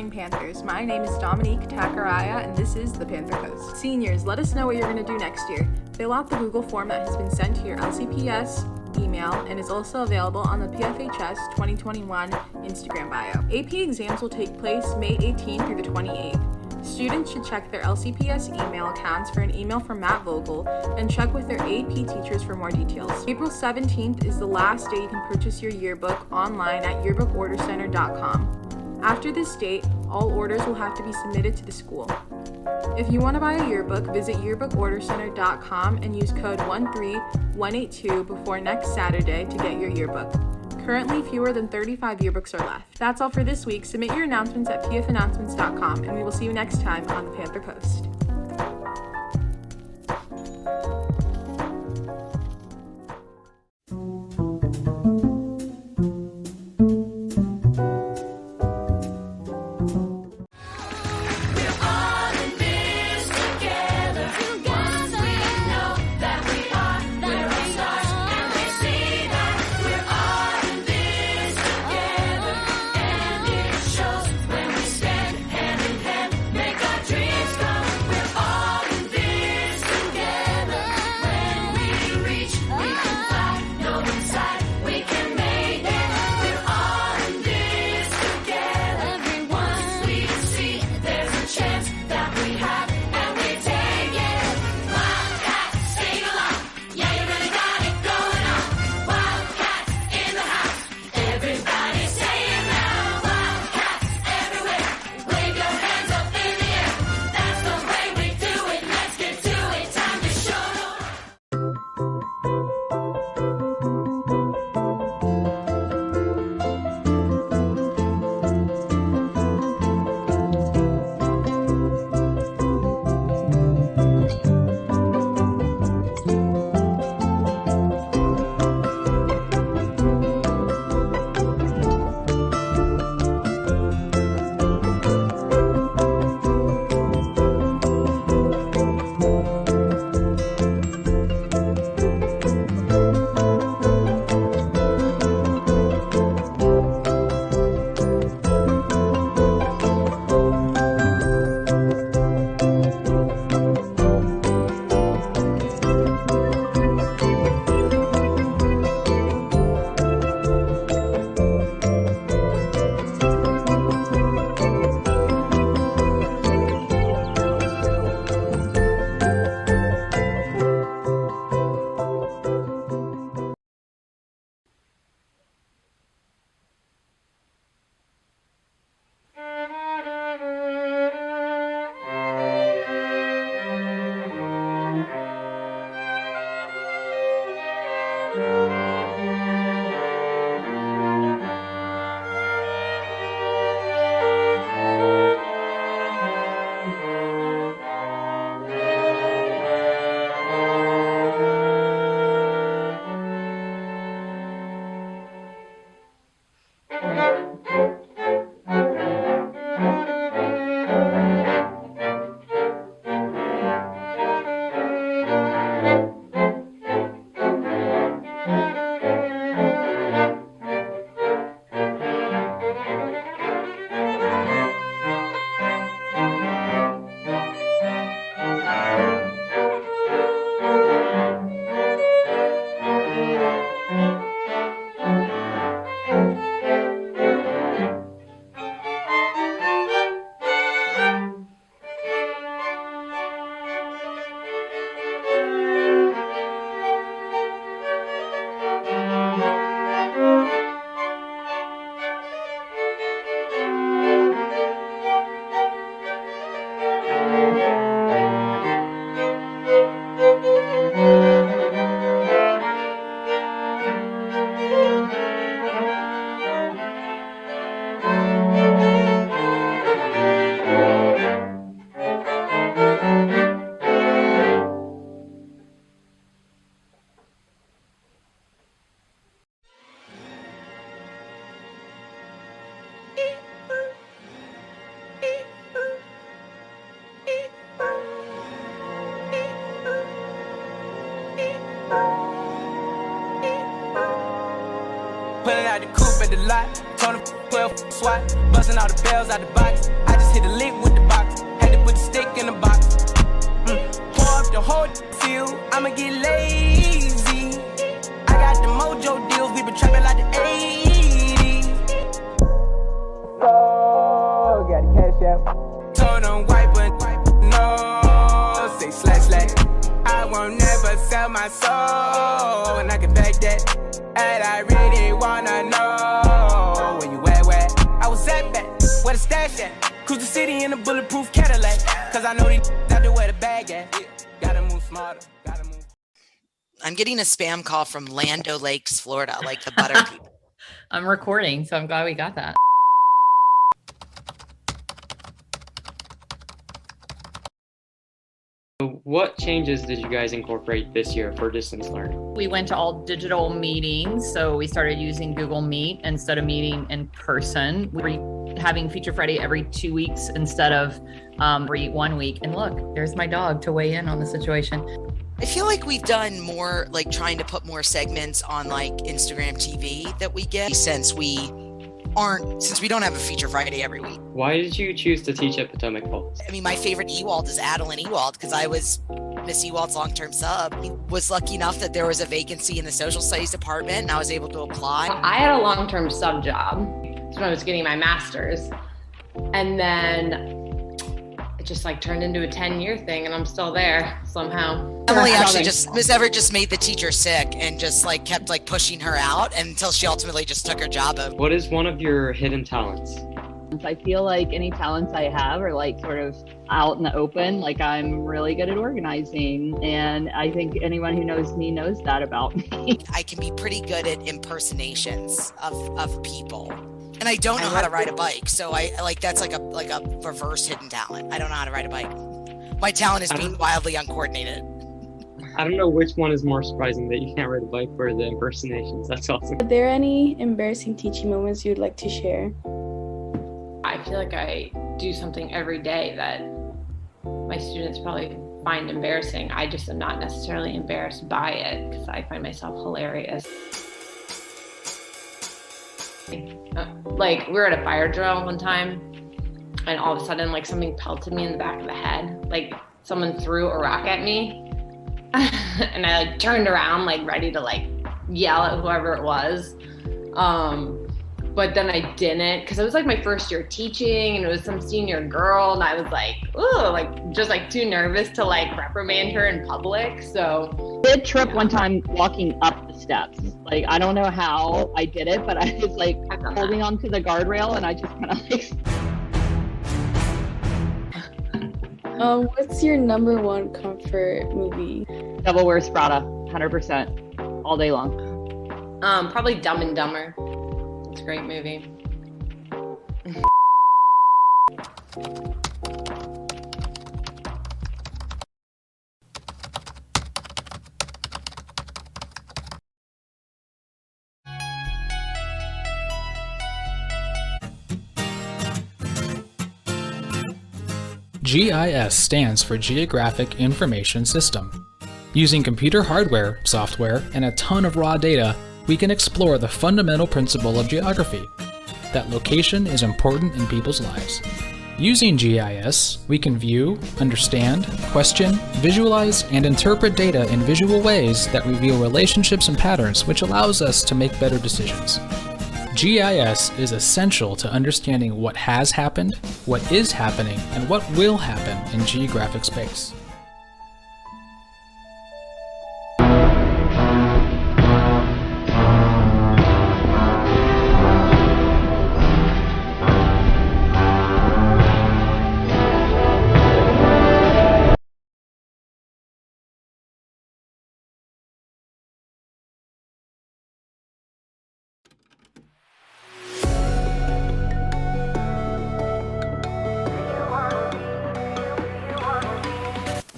Morning Panthers. My name is Dominique Takaraya, and this is the Panther Post. Seniors, let us know what you're going to do next year. Fill out the Google form that has been sent to your LCPS email and is also available on the PFHS 2021 Instagram bio. AP exams will take place May 18th through the 28th. Students should check their LCPS email accounts for an email from Matt Vogel and check with their AP teachers for more details. April 17th is the last day you can purchase your yearbook online at yearbookordercenter.com. After this date, all orders will have to be submitted to the school. If you want to buy a yearbook, visit yearbookordercenter.com and use code 13182 before next Saturday to get your yearbook. Currently, fewer than 35 yearbooks are left. That's all for this week. Submit your announcements at pfannouncements.com, and we will see you next time on the Panther Post. Pulling out the coupe at the lot, told him 12 swat, busting all the bells out the box. I just hit a lick with the box, had to put the stick in the box. Pour up the whole field, I'ma get lazy. I got the mojo deals, we been trapping like the 80s. Oh, got the cash out. Told them wipe, but no, say slash slash. I won't never sell my soul, and I can back that. And I really wanna know where you at, where I was at back, where the stash at. Cruise the city in a bulletproof Cadillac, cause I know these out there where the bag at. Gotta move smarter, gotta move. I'm getting a spam call from Land O'Lakes, Florida, like the butter people. I'm recording, so I'm glad we got that. What changes did you guys incorporate this year for distance learning? We went to all digital meetings, so we started using Google Meet instead of meeting in person. We were having Feature Friday every 2 weeks instead of every 1 week. And look, there's my dog to weigh in on the situation. I feel like we've done more, like trying to put more segments on like Instagram TV that we get since we don't have a Feature Friday every week. Why did you choose to teach at Potomac Falls? I mean, my favorite Ewald is Adeline Ewald because I was Miss Ewald's long-term sub. He was lucky enough that there was a vacancy in the social studies department and I was able to apply. I had a long-term sub job when I was getting my master's, and then it just like turned into a 10-year thing, and I'm still there somehow. Emily actually Miss Everett just made the teacher sick and just like kept like pushing her out until she ultimately just took her job over. What is one of your hidden talents? I feel like any talents I have are like sort of out in the open. Like I'm really good at organizing, and I think anyone who knows me knows that about me. I can be pretty good at impersonations of people. And I don't know how to ride a bike, so I like that's like a reverse hidden talent. I don't know how to ride a bike. My talent is being wildly uncoordinated. I don't know which one is more surprising, that you can't ride a bike or the impersonations. That's awesome. Are there any embarrassing teaching moments you'd like to share? I feel like I do something every day that my students probably find embarrassing. I just am not necessarily embarrassed by it because I find myself hilarious. Like we were at a fire drill one time, and all of a sudden like something pelted me in the back of the head. Like someone threw a rock at me and I like turned around like ready to like yell at whoever it was. But then I didn't, because it was like my first year teaching and it was some senior girl, and I was like, ooh, like just like too nervous to like reprimand her in public. So I did trip one time walking up the steps. Like I don't know how I did it, but I was like holding onto the guardrail and I just kind of like. What's your number one comfort movie? Devil Wears Prada, 100%, all day long. Probably Dumb and Dumber. It's a great movie. GIS stands for Geographic Information System. Using computer hardware, software, and a ton of raw data, we can explore the fundamental principle of geography, that location is important in people's lives. Using GIS, we can view, understand, question, visualize, and interpret data in visual ways that reveal relationships and patterns, which allows us to make better decisions. GIS is essential to understanding what has happened, what is happening, and what will happen in geographic space.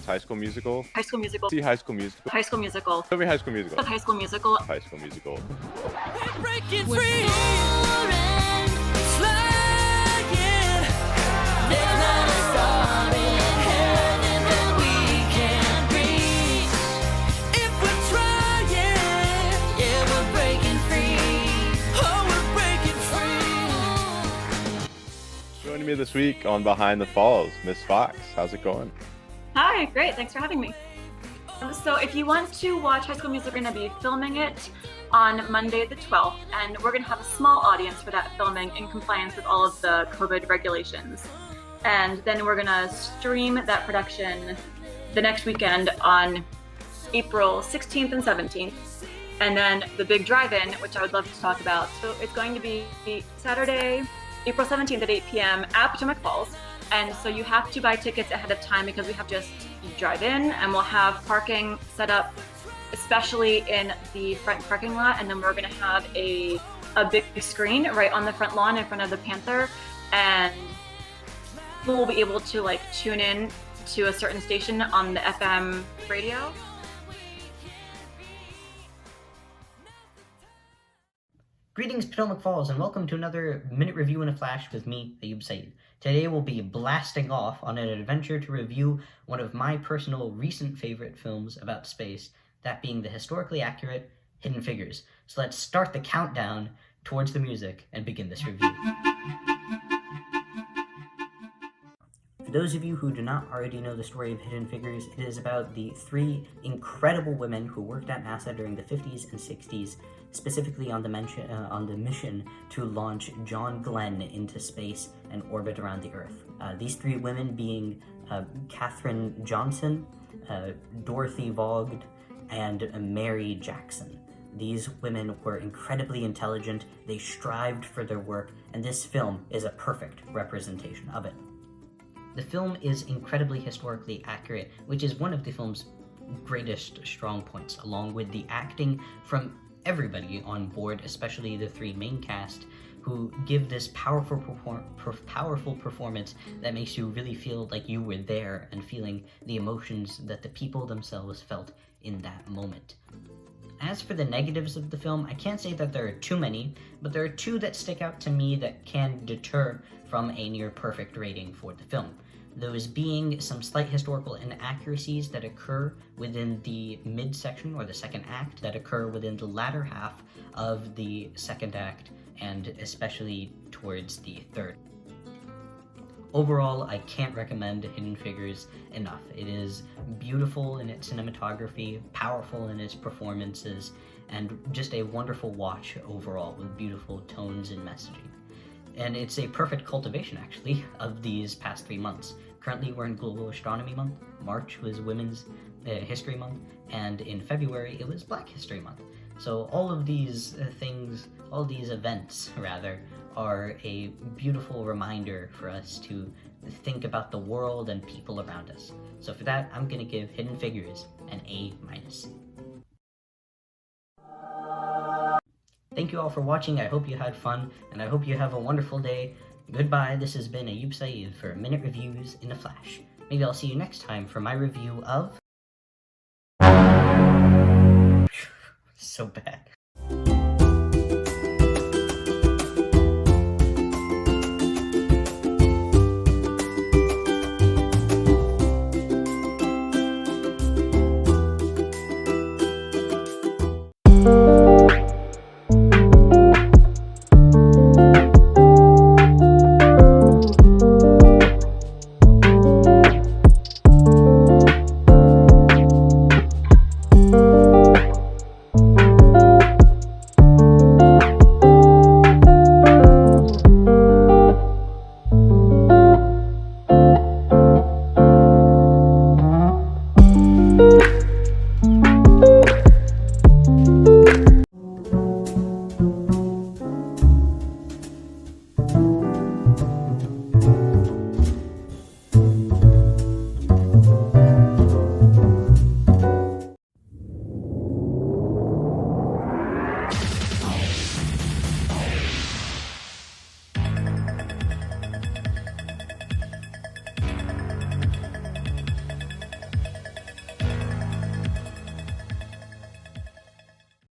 High School Musical. High School Musical. See High School Musical. High School Musical. Tell me High School Musical. High School Musical. High School Musical. We're breaking free. Soaring, flying. There's not a star in heaven that we can't reach. If we're trying, yeah, we're breaking free. Oh, we're breaking free. this week on Behind the Falls, Miss Fox. How's it going? Hi, great. Thanks for having me. So if you want to watch High School Musical, we're going to be filming it on Monday the 12th, and we're going to have a small audience for that filming in compliance with all of the COVID regulations. And then we're going to stream that production the next weekend on April 16th and 17th. And then the big drive-in, which I would love to talk about. So it's going to be Saturday, April 17th at 8 p.m. at Potomac Falls. And so you have to buy tickets ahead of time because we have just drive in, and we'll have parking set up, especially in the front parking lot. And then we're going to have a big screen right on the front lawn in front of the Panther. And we'll be able to like tune in to a certain station on the FM radio. Greetings, Potomac Falls, and welcome to another Minute Review in a Flash with me, Ayub Saeed. Today we'll be blasting off on an adventure to review one of my personal recent favorite films about space, that being the historically accurate Hidden Figures. So let's start the countdown towards the music and begin this review. For those of you who do not already know the story of Hidden Figures, it is about the three incredible women who worked at NASA during the 50s and 60s, specifically on the mission to launch John Glenn into space and orbit around the Earth. These three women being Katherine Johnson, Dorothy Vogt, and Mary Jackson. These women were incredibly intelligent, they strived for their work, and this film is a perfect representation of it. The film is incredibly historically accurate, which is one of the film's greatest strong points, along with the acting from everybody on board, especially the three main cast, who give this powerful performance that makes you really feel like you were there and feeling the emotions that the people themselves felt in that moment. As for the negatives of the film, I can't say that there are too many, but there are two that stick out to me that can deter from a near perfect rating for the film. Those being some slight historical inaccuracies that occur within the midsection or the second act, that occur within the latter half of the second act, and especially towards the third. Overall, I can't recommend Hidden Figures enough. It is beautiful in its cinematography, powerful in its performances, and just a wonderful watch overall with beautiful tones and messaging. And it's a perfect cultivation, actually, of these past 3 months. Currently, we're in Global Astronomy Month. March was Women's History Month, and in February, it was Black History Month. So all of these all these events, rather, are a beautiful reminder for us to think about the world and people around us. So for that, I'm going to give Hidden Figures an A-. Thank you all for watching. I hope you had fun, and I hope you have a wonderful day. Goodbye. This has been Ayub Saeed for Minute Reviews in a Flash. Maybe I'll see you next time for my review of... So bad.